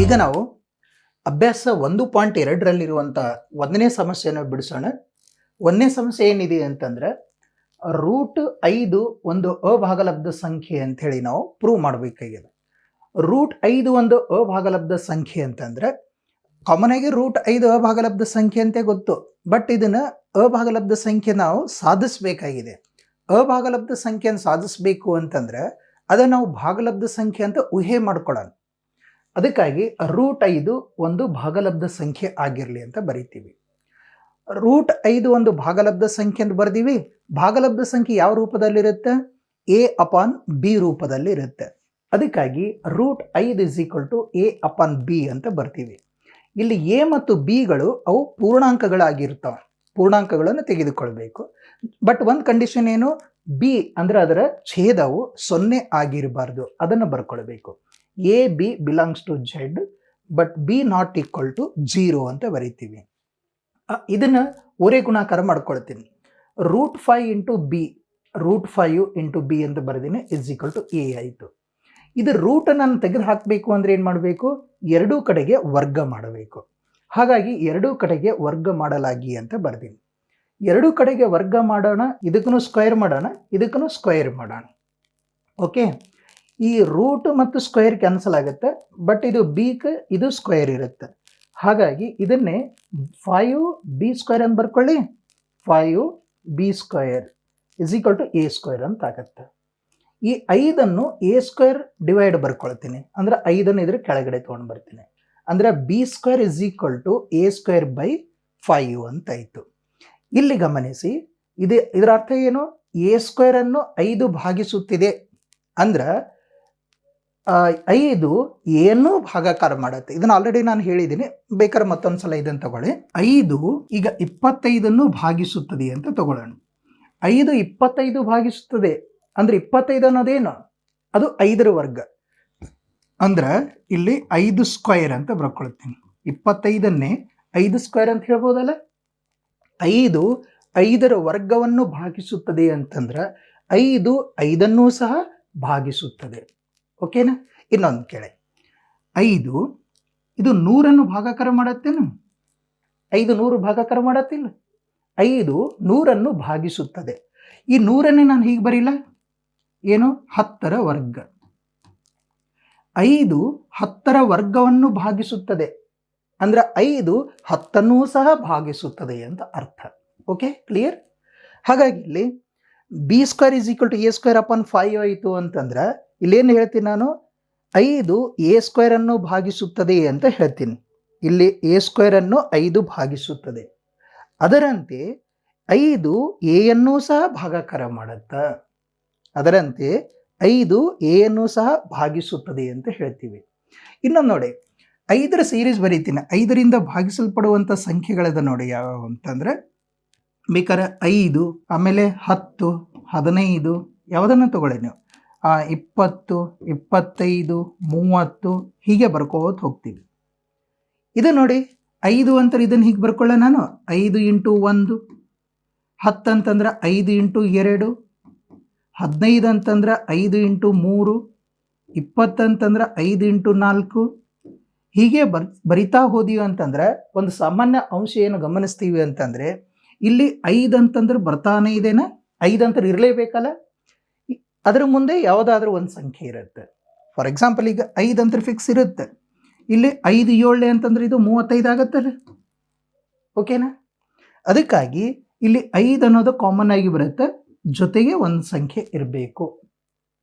ಈಗ ನಾವು ಅಭ್ಯಾಸ 1.2ರಲ್ಲಿರುವಂಥ ಒಂದನೇ ಸಮಸ್ಯೆಯನ್ನು ಬಿಡಿಸೋಣ. ಒಂದನೇ ಸಮಸ್ಯೆ ಏನಿದೆ ಅಂತಂದ್ರೆ √5 ಒಂದು ಅಭಾಗಲಬ್ಧ ಸಂಖ್ಯೆ ಅಂತ ಹೇಳಿ ನಾವು ಪ್ರೂವ್ ಮಾಡಬೇಕಾಗಿದೆ. √5 ಒಂದು ಅಭಾಗಲಬ್ಧ ಸಂಖ್ಯೆ ಅಂತಂದ್ರೆ ಕಾಮನ್ ಆಗಿ √5 ಅಭಾಗಲಬ್ಧ ಸಂಖ್ಯೆ ಅಂತ ಗೊತ್ತು, ಬಟ್ ಇದನ್ನ ಅಭಾಗಲಬ್ಧ ಸಂಖ್ಯೆ ನಾವು ಸಾಧಿಸಬೇಕಾಗಿದೆ. ಅಭಾಗಲಬ್ಧ ಸಂಖ್ಯೆಯನ್ನು ಸಾಧಿಸಬೇಕು ಅಂತಂದ್ರೆ ಅದನ್ನ ನಾವು ಭಾಗಲಬ್ಧ ಸಂಖ್ಯೆ ಅಂತ ಊಹೆ ಮಾಡ್ಕೊಳ್ಳೋಣ. ಅದಕ್ಕಾಗಿ √5 ಒಂದು ಭಾಗಲಬ್ಧ ಸಂಖ್ಯೆ ಆಗಿರಲಿ ಅಂತ ಬರಿತೀವಿ. √5 ಒಂದು ಭಾಗಲಬ್ಧ ಸಂಖ್ಯೆ ಅಂತ ಬರ್ದೀವಿ. ಭಾಗಲಬ್ಧ ಸಂಖ್ಯೆ ಯಾವ ರೂಪದಲ್ಲಿರುತ್ತೆ? a/b ರೂಪದಲ್ಲಿ ಇರುತ್ತೆ. ಅದಕ್ಕಾಗಿ √5 a/b ಅಂತ ಬರ್ತೀವಿ. ಇಲ್ಲಿ a ಮತ್ತು bಗಳು ಅವು ಪೂರ್ಣಾಂಕಗಳಾಗಿರ್ತಾವೆ, ಪೂರ್ಣಾಂಕಗಳನ್ನು ತೆಗೆದುಕೊಳ್ಬೇಕು. ಬಟ್ ಒಂದು ಕಂಡೀಷನ್ ಏನು? b ಅಂದ್ರೆ ಅದರ ಛೇದವು 0 ಆಗಿರಬಾರ್ದು, ಅದನ್ನು ಬರ್ಕೊಳ್ಬೇಕು. ab belongs to z but b not equal to 0 ಅಂತ ಬರೀತೀವಿ. ಇದನ್ನ ಒರೆ ಗುಣಾಕಾರ ಮಾಡ್ಕೊಳ್ತೀನಿ. √5 ಇಂಟು b, √5 ಇಂಟು b ಅಂತ ಬರೆದಿನಿ = a ಆಯಿತು. ಇದು ರೂಟ್ ನಾನು ತೆಗೆದು ಹಾಕಬೇಕು ಅಂದ್ರೆ ಏನು ಮಾಡಬೇಕು? ಎರಡೂ ಕಡೆಗೆ ವರ್ಗ ಮಾಡಬೇಕು. ಹಾಗಾಗಿ ಎರಡೂ ಕಡೆಗೆ ವರ್ಗ ಮಾಡಲಾಗಿ ಅಂತ ಬರ್ದೀನಿ. ಎರಡೂ ಕಡೆಗೆ ವರ್ಗ ಮಾಡೋಣ, ಇದಕ್ಕೂ ಸ್ಕ್ವೇರ್ ಮಾಡೋಣ, ಇದಕ್ಕೂ ಸ್ಕ್ವೇರ್ ಮಾಡೋಣ. ಓಕೆ, ಈ ರೂಟ್ ಮತ್ತು ಸ್ಕ್ವೇರ್ ಕ್ಯಾನ್ಸಲ್ ಆಗುತ್ತೆ, ಬಟ್ ಇದು ಬಿಗೆ ಇದು ಸ್ಕ್ವೇರ್ ಇರುತ್ತೆ. ಹಾಗಾಗಿ ಇದನ್ನೇ 5b² ಅಂತ ಬರ್ಕೊಳ್ಳಿ. 5b² = a² ಅಂತ ಆಗುತ್ತೆ. ಈ 5ಅನ್ನು a² ಡಿವೈಡ್ ಬರ್ಕೊಳ್ತೀನಿ, ಅಂದ್ರೆ 5ಅನ್ನು ಇದ್ರ ಕೆಳಗಡೆ ತೊಗೊಂಡು ಬರ್ತೀನಿ. ಅಂದ್ರೆ b² = a²/5 ಅಂತ ಆಯಿತು. ಇಲ್ಲಿ ಗಮನಿಸಿ, ಇದರ ಅರ್ಥ ಏನು? a² ಅನ್ನು 5 ಭಾಗಿಸುತ್ತಿದೆ ಅಂದ್ರೆ 5 ಏನೂ ಭಾಗಾಕಾರ ಮಾಡುತ್ತೆ. ಇದನ್ನ ಆಲ್ರೆಡಿ ನಾನು ಹೇಳಿದ್ದೀನಿ, ಬೇಕಾದ್ರೆ ಮತ್ತೊಂದ್ಸಲ ಇದನ್ನು ತಗೊಳ್ಳಿ. 5 ಈಗ 25ಅನ್ನು ಭಾಗಿಸುತ್ತದೆ ಅಂತ ತಗೊಳ್ಳೋಣ. 5 25 ಭಾಗಿಸುತ್ತದೆ ಅಂದ್ರೆ 25 ಅನ್ನೋದೇನು? ಅದು 5ರ ವರ್ಗ. ಅಂದ್ರೆ ಇಲ್ಲಿ 5² ಅಂತ ಬರ್ಕೊಳ್ತೀನಿ. 25ಅನ್ನೇ 5² ಅಂತ ಹೇಳ್ಬೋದಲ್ಲ. 5 5ರ ವರ್ಗವನ್ನು ಭಾಗಿಸುತ್ತದೆ ಅಂತಂದ್ರೆ 5 5ಅನ್ನೂ ಸಹ ಭಾಗಿಸುತ್ತದೆ. ಓಕೆನಾ? ಇನ್ನೊಂದು ಕೇಳಿ, 5 ಇದು 100ಅನ್ನು ಭಾಗಾಕಾರ ಮಾಡತ್ತೇನು? 5 100 ಭಾಗಾಕಾರ ಮಾಡತ್ತಿಲ್ಲ. 5 100ಅನ್ನು ಭಾಗಿಸುತ್ತದೆ. ಈ 100ಅನ್ನೇ ನಾನು ಹೀಗೆ ಬರೀಲ್ಲ, ಏನು? 10ರ ವರ್ಗ. 5 10ರ ವರ್ಗವನ್ನು ಭಾಗಿಸುತ್ತದೆ ಅಂದ್ರೆ 5 10ಅನ್ನೂ ಸಹ ಭಾಗಿಸುತ್ತದೆ ಅಂತ ಅರ್ಥ. Okay, clear? ಹಾಗಾಗಿ ಇಲ್ಲಿ b² = a²/5 ಆಯಿತು ಅಂತಂದ್ರೆ ಇಲ್ಲೇನು ಹೇಳ್ತೀನಿ ನಾನು? 5 a² ಅನ್ನು ಭಾಗಿಸುತ್ತದೆ ಅಂತ ಹೇಳ್ತೀನಿ. ಇಲ್ಲಿ a² ಅನ್ನು 5 ಭಾಗಿಸುತ್ತದೆ. ಅದರಂತೆ 5 a ಸಹ ಭಾಗಾಕಾರ ಮಾಡುತ್ತಾ, ಅದರಂತೆ 5 a ಸಹ ಭಾಗಿಸುತ್ತದೆ ಅಂತ ಹೇಳ್ತೀವಿ. ಇನ್ನೊಂದು ನೋಡಿ, 5ರ ಸೀರೀಸ್ ಬರೀತೀನಿ. 5ರಿಂದ ಭಾಗಿಸಲ್ಪಡುವಂಥ ಸಂಖ್ಯೆಗಳದ ನೋಡಿ ಯಾವ ಅಂತಂದ್ರೆ ಬೇಕಾದ್ರೆ 5, ಆಮೇಲೆ 10, 15 ಯಾವುದನ್ನು ತಗೊಳ್ಳಿ ನೀವು, 20, 25, 30 ಹೀಗೆ ಬರ್ಕೋತ ಹೋಗ್ತೀವಿ. ಇದು ನೋಡಿ 5 ಅಂತಾರೆ, ಇದನ್ನು ಹೀಗೆ ಬರ್ಕೊಳ್ಳ ನಾನು. 5 × 1, 10 ಅಂತಂದ್ರೆ 5 × 2, 15 ಅಂತಂದ್ರೆ 5 × 3, 20 ಅಂತಂದ್ರೆ 5 × 4 ಹೀಗೆ ಬರಿತಾ ಹೋದೀವಿ ಅಂತಂದ್ರೆ ಒಂದು ಸಾಮಾನ್ಯ ಅಂಶ ಏನು ಗಮನಿಸ್ತೀವಿ ಅಂತಂದ್ರೆ ಇಲ್ಲಿ 5 ಅಂತಂದ್ರೆ ಬರ್ತಾನೆ ಇದೆನಾ? 5 ಅಂತ ಇರಲೇಬೇಕಲ್ಲ. ಅದರ ಮುಂದೆ ಯಾವುದಾದ್ರೂ ಒಂದು ಸಂಖ್ಯೆ ಇರುತ್ತೆ. ಫಾರ್ ಎಕ್ಸಾಂಪಲ್ ಈಗ 5 ಅಂತ ಫಿಕ್ಸ್ ಇರುತ್ತೆ. ಇಲ್ಲಿ 5 7 ಅಂತಂದ್ರೆ ಇದು 35 ಆಗತ್ತಲ್ಲ. ಓಕೆನಾ? ಅದಕ್ಕಾಗಿ ಇಲ್ಲಿ 5 ಅನ್ನೋದು ಕಾಮನ್ ಆಗಿ ಬರುತ್ತೆ, ಜೊತೆಗೆ ಒಂದು ಸಂಖ್ಯೆ ಇರಬೇಕು.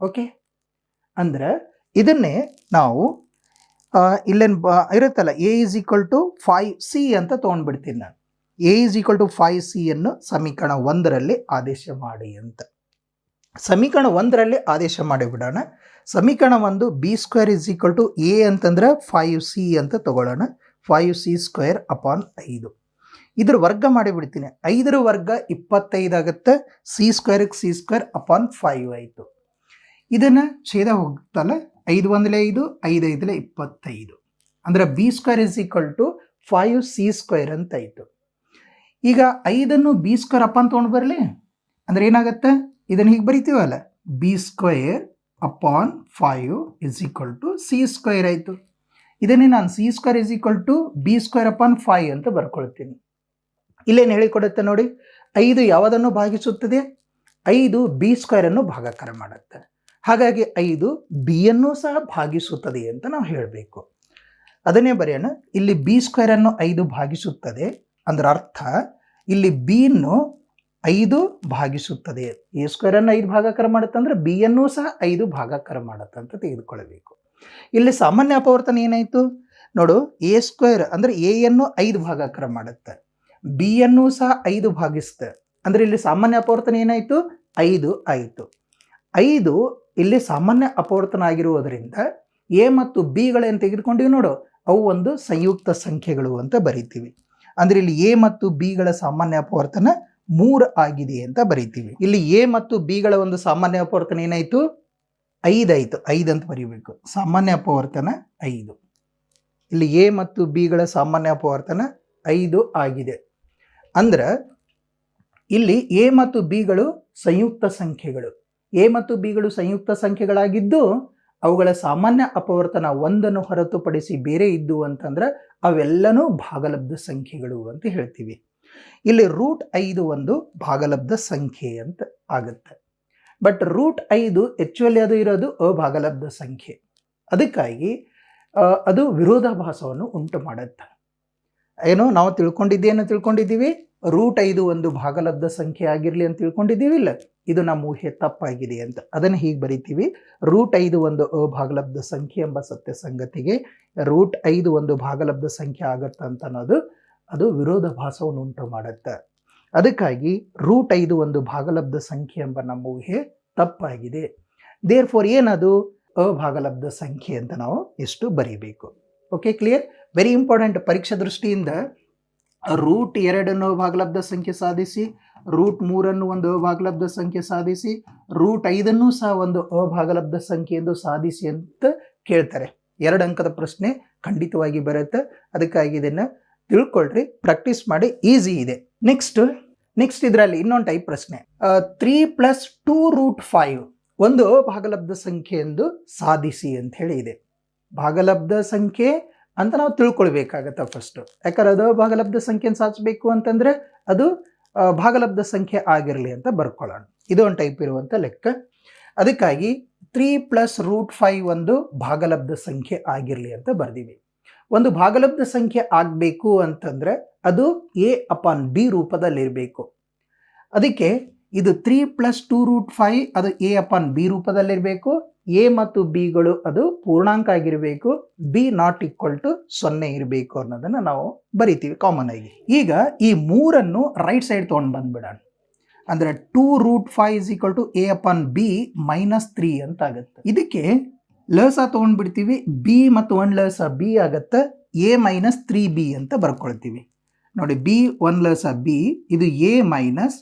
ಓಕೆ, ಅಂದ್ರೆ ಇದನ್ನೇ ನಾವು ಇಲ್ಲೇನು ಇರುತ್ತಲ್ಲ a = 5c ಅಂತ ತೊಗೊಂಡ್ಬಿಡ್ತೀನಿ ನಾನು. a = 5c ಅನ್ನು ಸಮೀಕರಣ 1ರಲ್ಲಿ ಆದೇಶ ಮಾಡಿ ಅಂತ. ಸಮೀಕರಣ 1ರಲ್ಲಿ ಆದೇಶ ಮಾಡಿಬಿಡೋಣ. ಸಮೀಕರಣ 1 b² = a ಅಂತಂದ್ರೆ 5c ಅಂತ ತಗೊಳ್ಳೋಣ. 5c²/5 ಇದ್ರ ವರ್ಗ ಮಾಡಿಬಿಡ್ತೀನಿ. 5ರ ವರ್ಗ 25 ಆಗುತ್ತೆ. c² c²/5 ಆಯಿತು. ಇದನ್ನು ಛೇದ ಹೋಗುತ್ತಲ್ಲ, 5 1 5, 5 5 25 ಅಂದ್ರೆ b² = 5c² ಅಂತ ಆಯಿತು. ಈಗ 5ಅನ್ನು b² ಅಪ್ ಅಂತ ತೊಗೊಂಡು ಬರಲಿ ಅಂದ್ರೆ ಏನಾಗುತ್ತೆ? ಇದನ್ನು ಹೀಗೆ ಬರಿತೀವಲ್ಲ, b² / 5 = c² ಆಯಿತು. ಇದನ್ನೇ ನಾನು c square is equal to b square upon 5 ಅಂತ ಬರ್ಕೊಳ್ತೀನಿ. ಇಲ್ಲೇನು ಹೇಳಿಕೊಡುತ್ತೆ ನೋಡಿ, 5 ಯಾವುದನ್ನು ಭಾಗಿಸುತ್ತದೆ? 5 ಬಿ ಸ್ಕ್ವೇರ್ ಅನ್ನು ಭಾಗಾಕಾರ ಮಾಡುತ್ತೆ. ಹಾಗಾಗಿ 5 ಬಿ ಅನ್ನು ಸಹ ಭಾಗಿಸುತ್ತದೆ ಅಂತ ನಾವು ಹೇಳಬೇಕು. ಅದನ್ನೇ ಬರೆಯೋಣ. ಇಲ್ಲಿ ಬಿ ಸ್ಕ್ವೇರ್ ಅನ್ನು 5 ಭಾಗಿಸುತ್ತದೆ ಅಂದ್ರೆ ಅರ್ಥ ಇಲ್ಲಿ ಬಿ ಅನ್ನು 5 ಭಾಗಿಸುತ್ತದೆ. ಎ ಸ್ಕ್ವೇರ್ ಅನ್ನು 5 ಭಾಗಾಕಾರ ಮಾಡುತ್ತೆ ಅಂದ್ರೆ ಬಿ ಅನ್ನು ಸಹ 5 ಭಾಗಾಕಾರ ಮಾಡುತ್ತೆ ಅಂತ ತೆಗೆದುಕೊಳ್ಳಬೇಕು. ಇಲ್ಲಿ ಸಾಮಾನ್ಯ ಅಪವರ್ತನ ಏನಾಯಿತು ನೋಡು, ಎ ಸ್ಕ್ವೇರ್ ಅಂದ್ರೆ ಎ ಅನ್ನು 5 ಭಾಗಾಕಾರ ಮಾಡುತ್ತೆ, ಬಿ ಅನ್ನು ಸಹ 5 ಭಾಗಿಸುತ್ತೆ ಅಂದ್ರೆ ಇಲ್ಲಿ ಸಾಮಾನ್ಯ ಅಪವರ್ತನ ಏನಾಯಿತು? 5 ಆಯಿತು. 5 ಇಲ್ಲಿ ಸಾಮಾನ್ಯ ಅಪವರ್ತನ ಆಗಿರುವುದರಿಂದ ಎ ಮತ್ತು ಬಿಗಳೇನು ತೆಗೆದುಕೊಂಡಿವಿ ನೋಡು, ಅವು ಒಂದು ಸಂಯುಕ್ತ ಸಂಖ್ಯೆಗಳು ಅಂತ ಬರಿತೀವಿ. ಅಂದ್ರೆ ಇಲ್ಲಿ ಎ ಮತ್ತು ಬಿಗಳ ಸಾಮಾನ್ಯ ಅಪವರ್ತನ 3 ಆಗಿದೆ ಅಂತ ಬರಿತೀವಿ. ಇಲ್ಲಿ ಎ ಮತ್ತು ಬಿಗಳ ಒಂದು ಸಾಮಾನ್ಯ ಅಪವರ್ತನ ಏನಾಯಿತು? 5 ಆಯಿತು. 5 ಅಂತ ಬರೀಬೇಕು. ಸಾಮಾನ್ಯ ಅಪವರ್ತನ 5. ಇಲ್ಲಿ ಎ ಮತ್ತು ಬಿಗಳ ಸಾಮಾನ್ಯ ಅಪವರ್ತನ 5 ಆಗಿದೆ. ಅಂದ್ರೆ ಇಲ್ಲಿ ಎ ಮತ್ತು ಬಿಗಳು ಸಂಯುಕ್ತ ಸಂಖ್ಯೆಗಳು. ಎ ಮತ್ತು ಬಿಗಳು ಸಂಯುಕ್ತ ಸಂಖ್ಯೆಗಳಾಗಿದ್ದು ಅವುಗಳ ಸಾಮಾನ್ಯ ಅಪವರ್ತನ 1 ಹೊರತುಪಡಿಸಿ ಬೇರೆ ಇದ್ದು ಅಂತಂದ್ರೆ ಅವೆಲ್ಲನೂ ಭಾಗಲಬ್ಧ ಸಂಖ್ಯೆಗಳು ಅಂತ ಹೇಳ್ತೀವಿ. ಇಲ್ಲಿ √5 ಒಂದು ಭಾಗಲಬ್ಧ ಸಂಖ್ಯೆ ಅಂತ ಆಗುತ್ತೆ. ಬಟ್ √5 ಆಕ್ಚುಲಿ ಅದು ಇರೋದು ಅಭಾಗಲಬ್ಧ ಸಂಖ್ಯೆ. ಅದಕ್ಕಾಗಿ ಅದು ವಿರೋಧಾಭಾಸವನ್ನು ಉಂಟು ಮಾಡುತ್ತೆ. ಏನೋ ನಾವು ತಿಳ್ಕೊಂಡಿದ್ದೀವಿ, √5 ಒಂದು ಭಾಗಲಬ್ಧ ಸಂಖ್ಯೆ ಆಗಿರಲಿ ಅಂತ ತಿಳ್ಕೊಂಡಿದ್ದೀವಿ. ಇಲ್ಲ, ಇದು ನಮ್ಮ ಊಹೆ ತಪ್ಪಾಗಿದೆ ಅಂತ. ಅದನ್ನು ಹೀಗೆ ಬರಿತೀವಿ, √5 ಒಂದು ಅಭಾಗಲಬ್ಧ ಸಂಖ್ಯೆ ಎಂಬ ಸತ್ಯ ಸಂಗತಿಗೆ √5 ಒಂದು ಭಾಗಲಬ್ಧ ಸಂಖ್ಯೆ ಆಗತ್ತೆ ಅಂತ ಅನ್ನೋದು ಅದು ವಿರೋಧಾಭಾಸವನ್ನು ಉಂಟು ಮಾಡುತ್ತೆ. ಅದಕ್ಕಾಗಿ √5 ಒಂದು ಭಾಗಲಬ್ಧ ಸಂಖ್ಯೆ ಎಂಬ ನಮ್ಮ ಊಹೆ ತಪ್ಪಾಗಿದೆ. ದೇರ್ಫೋರ್ ಏನದು? ಅಭಾಗಲಬ್ಧ ಸಂಖ್ಯೆ ಅಂತ ನಾವು ಎಷ್ಟು ಬರೀಬೇಕು. Okay, clear? Very important. ಪರೀಕ್ಷಾ ದೃಷ್ಟಿಯಿಂದ √2 ಅಭಾಗಲಬ್ಧ ಸಂಖ್ಯೆ ಸಾಧಿಸಿ, √3 ಒಂದು ಅಭಾಗಲಬ್ಧ ಸಂಖ್ಯೆ ಸಾಧಿಸಿ, √5 ಸಹ ಒಂದು ಅಭಾಗಲಬ್ಧ ಸಂಖ್ಯೆ ಎಂದು ಸಾಧಿಸಿ ಅಂತ ಕೇಳ್ತಾರೆ. 2 ಅಂಕದ ಪ್ರಶ್ನೆ ಖಂಡಿತವಾಗಿ ಬರುತ್ತೆ. ಅದಕ್ಕಾಗಿ ಇದನ್ನು ತಿಳ್ಕೊಳ್ರಿ, ಪ್ರಾಕ್ಟೀಸ್ ಮಾಡಿ, ಈಸಿ ಇದೆ. ನೆಕ್ಸ್ಟ್ ಇದರಲ್ಲಿ ಇನ್ನೊಂದು ಟೈಪ್ ಪ್ರಶ್ನೆ, 3 + 2√5 ಒಂದು ಭಾಗಲಬ್ಧ ಸಂಖ್ಯೆ ಎಂದು ಸಾಧಿಸಿ ಅಂತ ಹೇಳಿ ಇದೆ. ಭಾಗಲಬ್ಧ ಸಂಖ್ಯೆ ಅಂತ ನಾವು ತಿಳ್ಕೊಳ್ಬೇಕಾಗತ್ತೆ ಫಸ್ಟ್. ಯಾಕಂದ್ರೆ ಅದು ಭಾಗಲಬ್ಧ ಸಂಖ್ಯೆಯನ್ನು ಸಾಧಿಸಬೇಕು ಅಂತಂದ್ರೆ ಅದು ಭಾಗಲಬ್ಧ ಸಂಖ್ಯೆ ಆಗಿರಲಿ ಅಂತ ಬರ್ಕೊಳ್ಳೋಣ. ಇದು ಒಂದು ಟೈಪ್ ಇರುವಂಥ ಲೆಕ್ಕ. ಅದಕ್ಕಾಗಿ 3 + √5 ಒಂದು ಭಾಗಲಬ್ಧ ಸಂಖ್ಯೆ ಆಗಿರಲಿ ಅಂತ ಬರ್ದೀವಿ. ಒಂದು ಭಾಗಲಬ್ಧ ಸಂಖ್ಯೆ ಆಗಬೇಕು ಅಂತಂದ್ರೆ ಅದು a/b ರೂಪದಲ್ಲಿರಬೇಕು. ಅದಕ್ಕೆ ಇದು 3 + 2√5 ಅದು a/b ರೂಪದಲ್ಲಿರಬೇಕು. ಎ ಮತ್ತು ಬಿಗಳು ಅದು ಪೂರ್ಣಾಂಕ ಆಗಿರಬೇಕು. b ≠ 0 ಇರಬೇಕು ಅನ್ನೋದನ್ನು ನಾವು ಬರಿತೀವಿ ಕಾಮನ್ ಆಗಿ. ಈಗ ಈ 3 ರೈಟ್ ಸೈಡ್ ತೊಗೊಂಡು ಬಂದ್ಬಿಡೋಣ. ಅಂದರೆ 2√5 a/b - 3 ಅಂತ ಆಗುತ್ತೆ. ಇದಕ್ಕೆ ಲಸ ತೊಗೊಂಡ್ಬಿಡ್ತೀವಿ, b ಮತ್ತು 1 ಲಸ b ಆಗುತ್ತೆ, a - 3b ಅಂತ ಬರ್ಕೊಳ್ತೀವಿ. ನೋಡಿ, b 1 ಲಸ b, ಇದು a -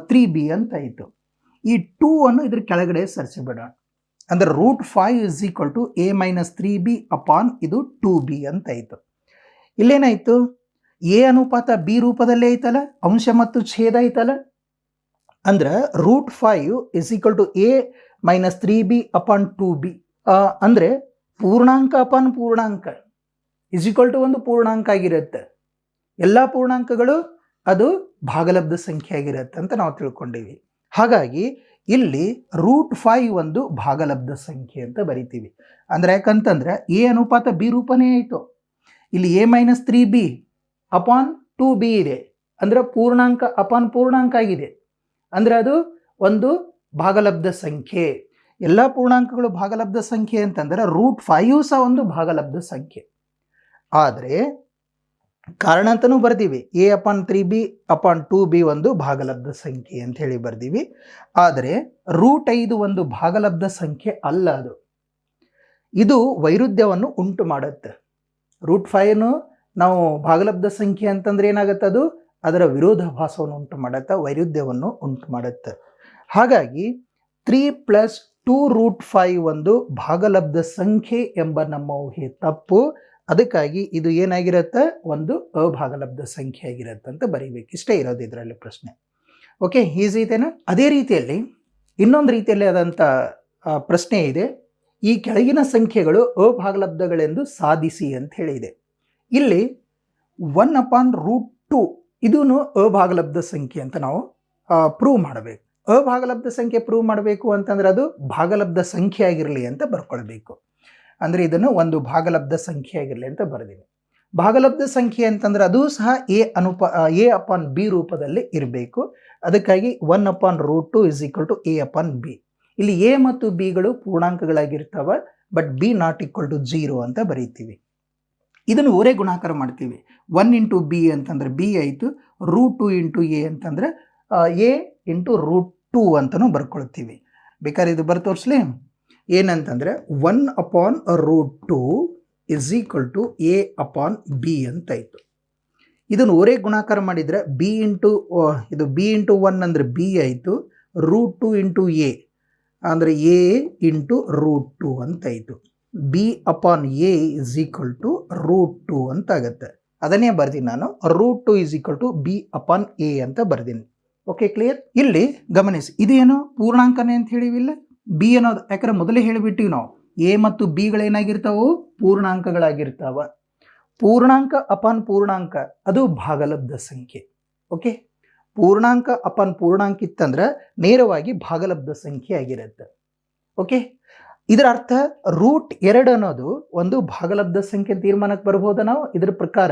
3b ಅಂತ ಆಯಿತು. ಈ 2 ಅನ್ನು ಇದ್ರ ಕೆಳಗಡೆ ಸರಿಸಿಬಿಡೋಣ. ಅಂದರೆ √5 a - 3b ಅಪಾನ್ ಇದು 2b ಅಂತ ಆಯಿತು. ಇಲ್ಲೇನಾಯಿತು? a ಅನುಪಾತ b ರೂಪದಲ್ಲೇ ಐತಲ್ಲ, ಅಂಶ ಮತ್ತು ಛೇದ ಐತಲ್ಲ. ಅಂದ್ರೆ √5 a - 3b ಅಪಾನ್ 2b ಅಂದರೆ ಪೂರ್ಣಾಂಕ ಅಪಾನ್ ಪೂರ್ಣಾಂಕ ಒಂದು ಪೂರ್ಣಾಂಕ ಆಗಿರುತ್ತೆ. ಎಲ್ಲ ಪೂರ್ಣಾಂಕಗಳು ಅದು ಭಾಗಲಬ್ಧ ಸಂಖ್ಯೆ ಆಗಿರುತ್ತೆ ಅಂತ ನಾವು ತಿಳ್ಕೊಂಡಿವಿ. ಹಾಗಾಗಿ ಇಲ್ಲಿ √5 ಒಂದು ಭಾಗಲಬ್ಧ ಸಂಖ್ಯೆ ಅಂತ ಬರಿತೀವಿ. ಅಂದ್ರೆ ಯಾಕಂತಂದ್ರೆ a ಅನುಪಾತ b ರೂಪನೇ ಆಯಿತು. ಇಲ್ಲಿ a - 3b ಅಪಾನ್ 2b ಇದೆ. ಅಂದ್ರೆ ಪೂರ್ಣಾಂಕ ಅಪಾನ್ ಪೂರ್ಣಾಂಕ ಆಗಿದೆ. ಅಂದ್ರೆ ಅದು ಒಂದು ಭಾಗಲಬ್ಧ ಸಂಖ್ಯೆ. ಎಲ್ಲ ಪೂರ್ಣಾಂಕಗಳು ಭಾಗಲಬ್ಧ ಸಂಖ್ಯೆ ಅಂತಂದ್ರೆ √5 ಸಹ ಒಂದು ಭಾಗಲಬ್ಧ ಸಂಖ್ಯೆ. ಆದರೆ ಕಾರಣ ಅಂತಲೂ ಬರ್ದೀವಿ, a/3b ಅಪಾನ್ 2b ಒಂದು ಭಾಗಲಬ್ಧ ಸಂಖ್ಯೆ ಅಂತ ಹೇಳಿ ಬರ್ದೀವಿ. ಆದರೆ √5 ಒಂದು ಭಾಗಲಬ್ಧ ಸಂಖ್ಯೆ ಅಲ್ಲ. ಇದು ವೈರುಧ್ಯವನ್ನು ಉಂಟು ಮಾಡುತ್ತೆ. √5 ನಾವು ಭಾಗಲಬ್ಧ ಸಂಖ್ಯೆ ಅಂತಂದ್ರೆ ಏನಾಗುತ್ತೆ? ಅದು ಅದರ ವಿರೋಧಾಭಾಸವನ್ನು ಉಂಟು ಮಾಡುತ್ತೆ, ವೈರುಧ್ಯವನ್ನು ಉಂಟು ಮಾಡುತ್ತೆ. ಹಾಗಾಗಿ 3 + 2√5 ಒಂದು ಭಾಗಲಬ್ಧ ಸಂಖ್ಯೆ ಎಂಬ ನಮ್ಮ ಊಹೆ ತಪ್ಪು. ಅದಕ್ಕಾಗಿ ಇದು ಏನಾಗಿರುತ್ತೆ? ಒಂದು ಅಭಾಗಲಬ್ಧ ಸಂಖ್ಯೆ ಆಗಿರುತ್ತೆ ಅಂತ ಬರೀಬೇಕು. ಇಷ್ಟೇ ಇರೋದು ಇದರಲ್ಲಿ ಪ್ರಶ್ನೆ. ಓಕೆ, ಈಸಿ ಇದೆನಾ? ಅದೇ ರೀತಿಯಲ್ಲಿ ಇನ್ನೊಂದು ರೀತಿಯಲ್ಲಿ ಆದಂಥ ಪ್ರಶ್ನೆ ಇದೆ. ಈ ಕೆಳಗಿನ ಸಂಖ್ಯೆಗಳು ಅಭಾಗಲಬ್ಧಗಳೆಂದು ಸಾಧಿಸಿ ಅಂತ ಹೇಳಿದೆ. ಇಲ್ಲಿ 1/√2 ಇದೂ ಅಭಾಗಲಬ್ಧ ಸಂಖ್ಯೆ ಅಂತ ನಾವು ಪ್ರೂವ್ ಮಾಡಬೇಕು. ಅಭಾಗಲಬ್ಧ ಸಂಖ್ಯೆ ಪ್ರೂವ್ ಮಾಡಬೇಕು ಅಂತಂದ್ರೆ ಅದು ಭಾಗಲಬ್ಧ ಸಂಖ್ಯೆ ಆಗಿರಲಿ ಅಂತ ಬರ್ಕೊಳ್ಬೇಕು. ಅಂದರೆ ಇದನ್ನು ಒಂದು ಭಾಗಲಬ್ಧ ಸಂಖ್ಯೆ ಆಗಿರಲಿ ಅಂತ ಬರೆದಿದೆ. ಭಾಗಲಬ್ಧ ಸಂಖ್ಯೆ ಅಂತಂದ್ರೆ ಅದು ಸಹ a/b ರೂಪದಲ್ಲಿ ಇರಬೇಕು. ಅದಕ್ಕಾಗಿ 1/√2 = a/b. ಇಲ್ಲಿ a ಮತ್ತು bಗಳು ಪೂರ್ಣಾಂಕಗಳಾಗಿರ್ತವೆ, ಬಟ್ b ≠ 0 ಅಂತ ಬರೀತೀವಿ. ಇದನ್ನು ಓರೆ ಗುಣಾಕಾರ ಮಾಡ್ತೀವಿ. 1 × b ಅಂತಂದ್ರೆ b ಆಯಿತು, √2 × a ಅಂತಂದ್ರೆ a × √2 ಅಂತಲೂ ಬರ್ಕೊಳ್ತೀವಿ. ಬೇಕಾದ್ರೆ ಇದು ಬರ್ ತೋರಿಸ್ಲಿ. ಏನಂತಂದರೆ 1/√2 = a/b ಅಂತಾಯಿತು. ಇದನ್ನು ಓರೆ ಗುಣಾಕಾರ ಮಾಡಿದರೆ b × 1 ಅಂದರೆ b ಆಯಿತು, √2 × a ಅಂದರೆ a × √2 ಅಂತಾಯಿತು. b/a = √2 ಅಂತಾಗತ್ತೆ. ಅದನ್ನೇ ಬರ್ತೀನಿ ನಾನು, √2 = b/a ಅಂತ ಬರ್ದೀನಿ. Okay, clear? ಇಲ್ಲಿ ಗಮನಿಸಿ, ಇದೇನು ಪೂರ್ಣಾಂಕನೇ ಅಂತ ಹೇಳಿವಿಲ್ಲ. ಬಿ ಅನ್ನೋದು ಯಾಕಂದ್ರೆ ಮೊದಲೇ ಹೇಳಿಬಿಟ್ಟಿವಿ ನಾವು, ಎ ಮತ್ತು ಬಿಗಳೇನಾಗಿರ್ತಾವು? ಪೂರ್ಣಾಂಕಗಳಾಗಿರ್ತಾವ. ಪೂರ್ಣಾಂಕ ಅಪಾನ್ ಪೂರ್ಣಾಂಕ ಅದು ಭಾಗಲಬ್ಧ ಸಂಖ್ಯೆ. ಓಕೆ, ಪೂರ್ಣಾಂಕ ಅಪಾನ್ ಪೂರ್ಣಾಂಕ ಇತ್ತಂದ್ರೆ ನೇರವಾಗಿ ಭಾಗಲಬ್ಧ ಸಂಖ್ಯೆ ಆಗಿರುತ್ತೆ. ಓಕೆ, ಇದರ ಅರ್ಥ √2 ಅನ್ನೋದು ಒಂದು ಭಾಗಲಬ್ಧ ಸಂಖ್ಯೆ ತೀರ್ಮಾನಕ್ಕೆ ಬರ್ಬೋದ ನಾವು ಇದರ ಪ್ರಕಾರ.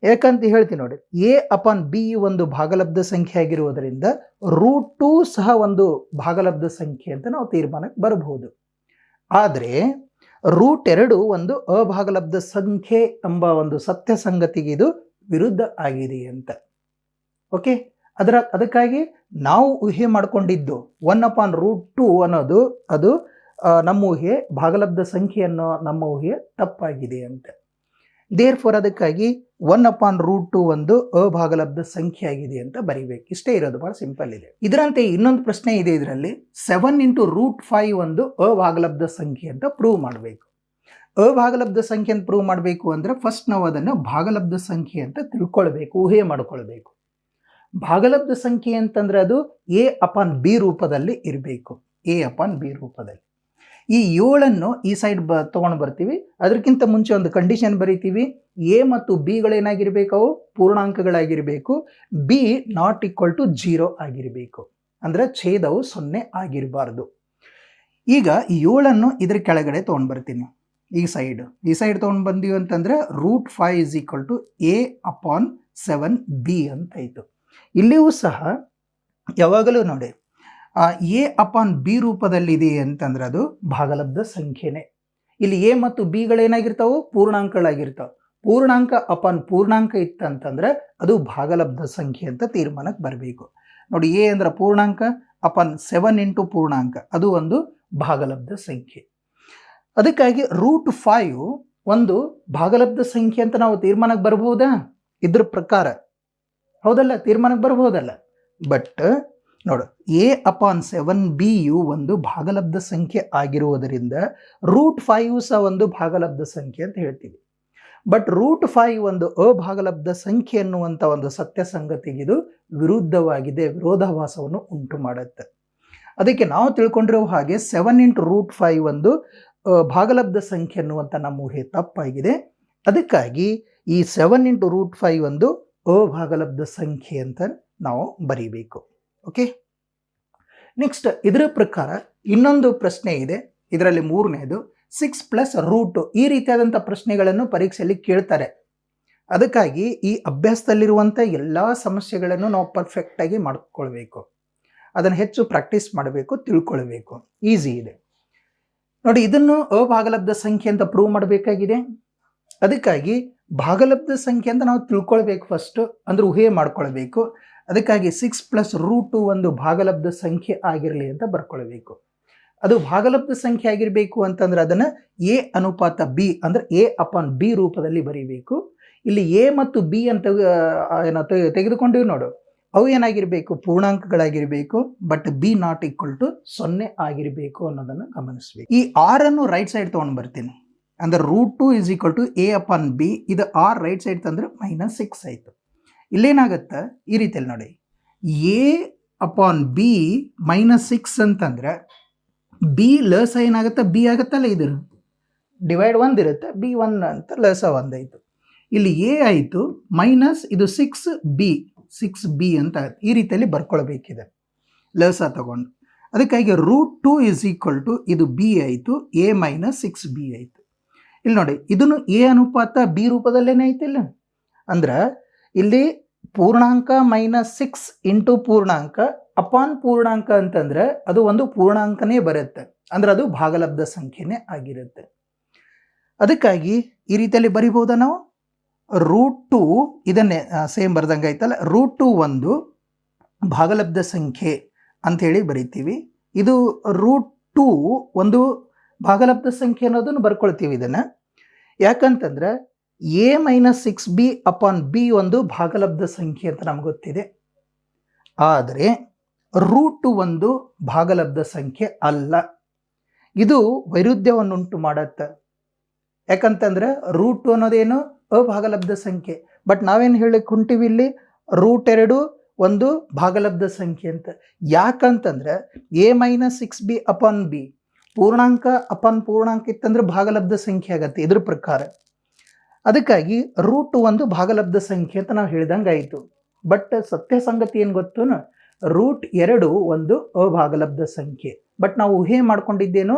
ಯಾಕಂತ ಹೇಳ್ತೀನಿ ನೋಡಿ, a/b ಒಂದು ಭಾಗಲಬ್ಧ ಸಂಖ್ಯೆ ಆಗಿರುವುದರಿಂದ √2 ಸಹ ಒಂದು ಭಾಗಲಬ್ಧ ಸಂಖ್ಯೆ ಅಂತ ನಾವು ತೀರ್ಮಾನಕ್ಕೆ ಬರಬಹುದು. ಆದರೆ √2 ಒಂದು ಅಭಾಗಲಬ್ಧ ಸಂಖ್ಯೆ ಎಂಬ ಒಂದು ಸತ್ಯ ಸಂಗತಿಗೆ ಇದು ವಿರುದ್ಧ ಆಗಿದೆ ಅಂತ. ಓಕೆ, ಅದಕ್ಕಾಗಿ ನಾವು ಊಹೆ ಮಾಡಿಕೊಂಡಿದ್ದು 1/√2 ಅನ್ನೋದು ಅದು ನಮ್ಮ ಊಹೆ ಭಾಗಲಬ್ಧ ಸಂಖ್ಯೆ ಅನ್ನೋ ನಮ್ಮ ಊಹೆ ತಪ್ಪಾಗಿದೆ ಅಂತ. ದೇರ್ಫೋರ್ ಅದಕ್ಕಾಗಿ 1/√2 ಒಂದು ಅಭಾಗಲಬ್ಧ ಸಂಖ್ಯೆ ಆಗಿದೆ ಅಂತ ಬರೀಬೇಕು. ಇಷ್ಟೇ ಇರೋದು, ಬಹಳ ಸಿಂಪಲ್ ಇದೆ. ಇದರಂತೆ ಇನ್ನೊಂದು ಪ್ರಶ್ನೆ ಇದೆ. ಇದರಲ್ಲಿ 7 × √5 ಒಂದು ಅಭಾಗಲಬ್ಧ ಸಂಖ್ಯೆ ಅಂತ ಪ್ರೂವ್ ಮಾಡಬೇಕು. ಅಭಾಗಲಬ್ಧ ಸಂಖ್ಯೆ ಅಂತ ಪ್ರೂವ್ ಮಾಡಬೇಕು ಅಂದ್ರೆ ಫಸ್ಟ್ ನಾವು ಅದನ್ನು ಭಾಗಲಬ್ಧ ಸಂಖ್ಯೆ ಅಂತ ತಿಳ್ಕೊಳ್ಬೇಕು, ಊಹೆ ಮಾಡ್ಕೊಳ್ಬೇಕು. ಭಾಗಲಬ್ಧ ಸಂಖ್ಯೆ ಅಂತಂದ್ರೆ ಅದು a/b ರೂಪದಲ್ಲಿ ಇರಬೇಕು. a/b ರೂಪದಲ್ಲಿ ಈ 7ಅನ್ನು ಈ ಸೈಡ್ ತಗೊಂಡು ಬರ್ತೀವಿ. ಅದಕ್ಕಿಂತ ಮುಂಚೆ ಒಂದು ಕಂಡೀಷನ್ ಬರೀತೀವಿ, ಎ ಮತ್ತು ಬಿಗಳೇನಾಗಿರ್ಬೇಕು? ಅವು ಪೂರ್ಣಾಂಕಗಳಾಗಿರಬೇಕು. b ≠ 0 ಆಗಿರಬೇಕು. ಅಂದ್ರೆ ಛೇದವು 0 ಆಗಿರಬಾರ್ದು. ಈಗ 7ಅನ್ನು ಇದ್ರ ಕೆಳಗಡೆ ತೊಗೊಂಡು ಬರ್ತೀನಿ. ಈ ಸೈಡ್ ತೊಗೊಂಡು ಬಂದೀವಿ ಅಂತಂದ್ರೆ √5 = a/7b ಅಂತಾಯಿತು. ಇಲ್ಲಿಯೂ ಸಹ ಯಾವಾಗಲೂ ನೋಡಿ a/b ರೂಪದಲ್ಲಿದೆ ಅಂತಂದ್ರೆ ಅದು ಭಾಗಲಬ್ಧ ಸಂಖ್ಯೆನೇ. ಇಲ್ಲಿ ಎ ಮತ್ತು ಬಿಗಳೇನಾಗಿರ್ತಾವೆ? ಪೂರ್ಣಾಂಕಗಳಾಗಿರ್ತಾವೆ. ಪೂರ್ಣಾಂಕ ಅಪಾನ್ ಪೂರ್ಣಾಂಕ ಇತ್ತಂತಂದ್ರೆ ಅದು ಭಾಗಲಬ್ಧ ಸಂಖ್ಯೆ ಅಂತ ತೀರ್ಮಾನಕ್ಕೆ ಬರಬೇಕು. ನೋಡಿ, ಎ ಅಂದ್ರೆ ಪೂರ್ಣಾಂಕ ಅಪಾನ್ 7 × ಪೂರ್ಣಾಂಕ ಅದು ಒಂದು ಭಾಗಲಬ್ಧ ಸಂಖ್ಯೆ. ಅದಕ್ಕಾಗಿ √5 ಒಂದು ಭಾಗಲಬ್ಧ ಸಂಖ್ಯೆ ಅಂತ ನಾವು ತೀರ್ಮಾನಕ್ಕೆ ಬರಬಹುದಾ? ಇದ್ರ ಪ್ರಕಾರ ಹೌದಲ್ಲ, ತೀರ್ಮಾನಕ್ಕೆ ಬರಬಹುದಲ್ಲ. ಬಟ್ ನೋಡು, a/7b ಒಂದು ಭಾಗಲಬ್ಧ ಸಂಖ್ಯೆ ಆಗಿರುವುದರಿಂದ √5 ಸಹ ಒಂದು ಭಾಗಲಬ್ಧ ಸಂಖ್ಯೆ ಅಂತ ಹೇಳ್ತೀವಿ. ಬಟ್ √5 ಒಂದು ಅಭಾಗಲಬ್ಧ ಸಂಖ್ಯೆ ಎನ್ನುವಂಥ ಒಂದು ಸತ್ಯ ಸಂಗತಿಗೆ ಇದು ವಿರುದ್ಧವಾಗಿದೆ, ವಿರೋಧಾಭಾಸವನ್ನು ಉಂಟು ಮಾಡುತ್ತೆ. ಅದಕ್ಕೆ ನಾವು ತಿಳ್ಕೊಂಡಿರೋ ಹಾಗೆ 7 × √5 ಒಂದು ಭಾಗಲಬ್ಧ ಸಂಖ್ಯೆ ಎನ್ನುವಂಥ ನಮ್ಮ ಊಹೆ ತಪ್ಪಾಗಿದೆ. ಅದಕ್ಕಾಗಿ ಈ 7 × √5 ಒಂದು ಅಭಾಗಲಬ್ಧ ಸಂಖ್ಯೆ ಅಂತ ನಾವು ಬರೀಬೇಕು. ಓಕೆ, ನೆಕ್ಸ್ಟ್ ಇದರ ಪ್ರಕಾರ ಇನ್ನೊಂದು ಪ್ರಶ್ನೆ ಇದೆ. ಇದರಲ್ಲಿ ಮೂರನೇದು 6 + √2 ಈ ರೀತಿಯಾದಂಥ ಪ್ರಶ್ನೆಗಳನ್ನು ಪರೀಕ್ಷೆಯಲ್ಲಿ ಕೇಳ್ತಾರೆ. ಅದಕ್ಕಾಗಿ ಈ ಅಭ್ಯಾಸದಲ್ಲಿರುವಂಥ ಎಲ್ಲ ಸಮಸ್ಯೆಗಳನ್ನು ನಾವು ಪರ್ಫೆಕ್ಟಾಗಿ ಮಾಡ್ಕೊಳ್ಬೇಕು. ಅದನ್ನು ಹೆಚ್ಚು ಪ್ರಾಕ್ಟೀಸ್ ಮಾಡಬೇಕು, ತಿಳ್ಕೊಳ್ಬೇಕು. ಈಸಿ ಇದೆ ನೋಡಿ. ಇದನ್ನು ಅಭಾಗಲಬ್ಧ ಸಂಖ್ಯೆ ಅಂತ ಪ್ರೂವ್ ಮಾಡಬೇಕಾಗಿದೆ. ಅದಕ್ಕಾಗಿ ಭಾಗಲಬ್ಧ ಸಂಖ್ಯೆ ಅಂತ ನಾವು ತಿಳ್ಕೊಳ್ಬೇಕು ಫಸ್ಟ್, ಅಂದ್ರೆ ಊಹೆ ಮಾಡ್ಕೊಳ್ಬೇಕು. ಅದಕ್ಕಾಗಿ 6 + √2 ಒಂದು ಭಾಗಲಬ್ಧ ಸಂಖ್ಯೆ ಆಗಿರಲಿ ಅಂತ ಬರ್ಕೊಳ್ಬೇಕು. ಅದು ಭಾಗಲಬ್ಧ ಸಂಖ್ಯೆ ಆಗಿರಬೇಕು ಅಂತಂದ್ರೆ ಅದನ್ನು a/b ಅಂದ್ರೆ a/b ರೂಪದಲ್ಲಿ ಬರೀಬೇಕು. ಇಲ್ಲಿ a ಮತ್ತು b ಅಂತ ತೆಗೆದುಕೊಂಡಿವಿ ನೋಡು, ಅವು ಏನಾಗಿರಬೇಕು? ಪೂರ್ಣಾಂಕಗಳಾಗಿರಬೇಕು. ಬಟ್ b ≠ 0 ಆಗಿರಬೇಕು ಅನ್ನೋದನ್ನು ಗಮನಿಸಬೇಕು. ಈ 6ಅನ್ನು ರೈಟ್ ಸೈಡ್ ತೊಗೊಂಡು ಬರ್ತೀನಿ. ಅಂದ್ರೆ √2 = a/b. ಇದು r ರೈಟ್ ಸೈಡ್ ತಂದ್ರೆ -6 ಆಯಿತು. ಇಲ್ಲೇನಾಗತ್ತೆ? ಈ ರೀತಿಯಲ್ಲಿ ನೋಡಿ, a/b -6 ಅಂತಂದ್ರೆ ಬಿ ಲಸ ಏನಾಗುತ್ತೆ ಬಿ ಆಗುತ್ತಲ್ಲ ಇದು ಡಿವೈಡ್ 1 ಇರುತ್ತೆ ಬಿ 1 ಅಂತ ಲಸ 1 ಆಯಿತು. ಇಲ್ಲಿ ಎ ಆಯಿತು ಮೈನಸ್ ಇದು 6b ಅಂತ ಈ ರೀತಿಯಲ್ಲಿ ಬರ್ಕೊಳ್ಬೇಕಿದೆ ಲಸ ತಗೊಂಡು. ಅದಕ್ಕಾಗಿ √2 ಇಸ್ ಈಕ್ವಲ್ ಟು ಇದು ಬಿ ಆಯಿತು ಎ ಮೈನಸ್ 6b ಆಯಿತು. ಇಲ್ಲಿ ನೋಡಿ ಇದನ್ನು ಎ ಅನುಪಾತ ಬಿ ರೂಪದಲ್ಲೇನೆ ಐತಿಲ್ಲ, ಅಂದ್ರೆ ಇಲ್ಲಿ ಪೂರ್ಣಾಂಕ ಮೈನಸ್ 6 ಇಂಟು ಪೂರ್ಣಾಂಕ ಅಪಾನ್ ಪೂರ್ಣಾಂಕ ಅಂತಂದ್ರೆ ಅದು ಒಂದು ಪೂರ್ಣಾಂಕನೇ ಬರುತ್ತೆ, ಅಂದ್ರೆ ಅದು ಭಾಗಲಬ್ಧ ಸಂಖ್ಯೆನೇ ಆಗಿರುತ್ತೆ. ಅದಕ್ಕಾಗಿ ಈ ರೀತಿಯಲ್ಲಿ ಬರಿಬಹುದಾ ನಾವು √2 ಇದನ್ನೇ ಸೇಮ್ ಬರ್ದಂಗೆ ಆಯ್ತಲ್ಲ √2 ಒಂದು ಭಾಗಲಬ್ಧ ಸಂಖ್ಯೆ ಅಂಥೇಳಿ ಬರಿತೀವಿ. ಇದು √2 ಒಂದು ಭಾಗಲಬ್ಧ ಸಂಖ್ಯೆ ಅನ್ನೋದನ್ನು ಬರ್ಕೊಳ್ತೀವಿ ಇದನ್ನು. ಯಾಕಂತಂದ್ರೆ A minus 6b upon B ಒಂದು ಭಾಗಲಬ್ಧ ಸಂಖ್ಯೆ ಅಂತ ನಮ್ಗೆ ಗೊತ್ತಿದೆ. ಆದರೆ √2 ಒಂದು ಭಾಗಲಬ್ಧ ಸಂಖ್ಯೆ ಅಲ್ಲ, ಇದು ವೈರುಧ್ಯವನ್ನುಂಟು ಮಾಡತ್ತೆ. ಯಾಕಂತಂದ್ರೆ √2 ಅನ್ನೋದೇನು ಅಭಾಗಲಬ್ಧ ಸಂಖ್ಯೆ, ಬಟ್ ನಾವೇನು ಹೇಳಕ್ಕೆ ಹೊಂಟಿವಿ ಇಲ್ಲಿ √2 ಒಂದು ಭಾಗಲಬ್ಧ ಸಂಖ್ಯೆ ಅಂತ. ಯಾಕಂತಂದ್ರೆ A minus 6b upon B ಪೂರ್ಣಾಂಕ ಅಪಾನ್ ಪೂರ್ಣಾಂಕ ಇತ್ತಂದ್ರೆ ಭಾಗಲಬ್ಧ ಸಂಖ್ಯೆ ಆಗತ್ತೆ ಇದ್ರ ಪ್ರಕಾರ. ಅದಕ್ಕಾಗಿ √2 ಒಂದು ಭಾಗಲಬ್ಧ ಸಂಖ್ಯೆ ಅಂತ ನಾವು ಹೇಳ್ದಂಗೆ ಆಯಿತು. ಬಟ್ ಸತ್ಯ ಸಂಗತಿ ಏನು ಗೊತ್ತು, √2 ಒಂದು ಅಭಾಗಲಬ್ಧ ಸಂಖ್ಯೆ, ಬಟ್ ನಾವು ಊಹೆ ಮಾಡ್ಕೊಂಡಿದ್ದೇನೋ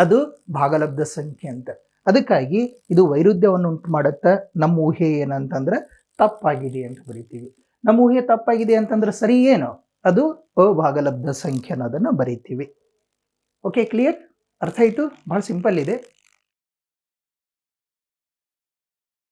ಅದು ಭಾಗಲಬ್ಧ ಸಂಖ್ಯೆ ಅಂತ. ಅದಕ್ಕಾಗಿ ಇದು ವೈರುಧ್ಯವನ್ನು ಉಂಟು ಮಾಡುತ್ತೆ. ನಮ್ಮ ಊಹೆ ಏನಂತಂದ್ರೆ ತಪ್ಪಾಗಿದೆ ಅಂತ ಬರಿತೀವಿ. ನಮ್ಮ ಊಹೆ ತಪ್ಪಾಗಿದೆ ಅಂತಂದ್ರೆ ಸರಿ ಏನು, ಅದು ಅಭಾಗಲಬ್ಧ ಸಂಖ್ಯೆ ಅನ್ನೋದನ್ನು ಬರಿತೀವಿ. Okay, clear? ಅರ್ಥ ಆಯಿತು? ಭಾಳ ಸಿಂಪಲ್ ಇದೆ.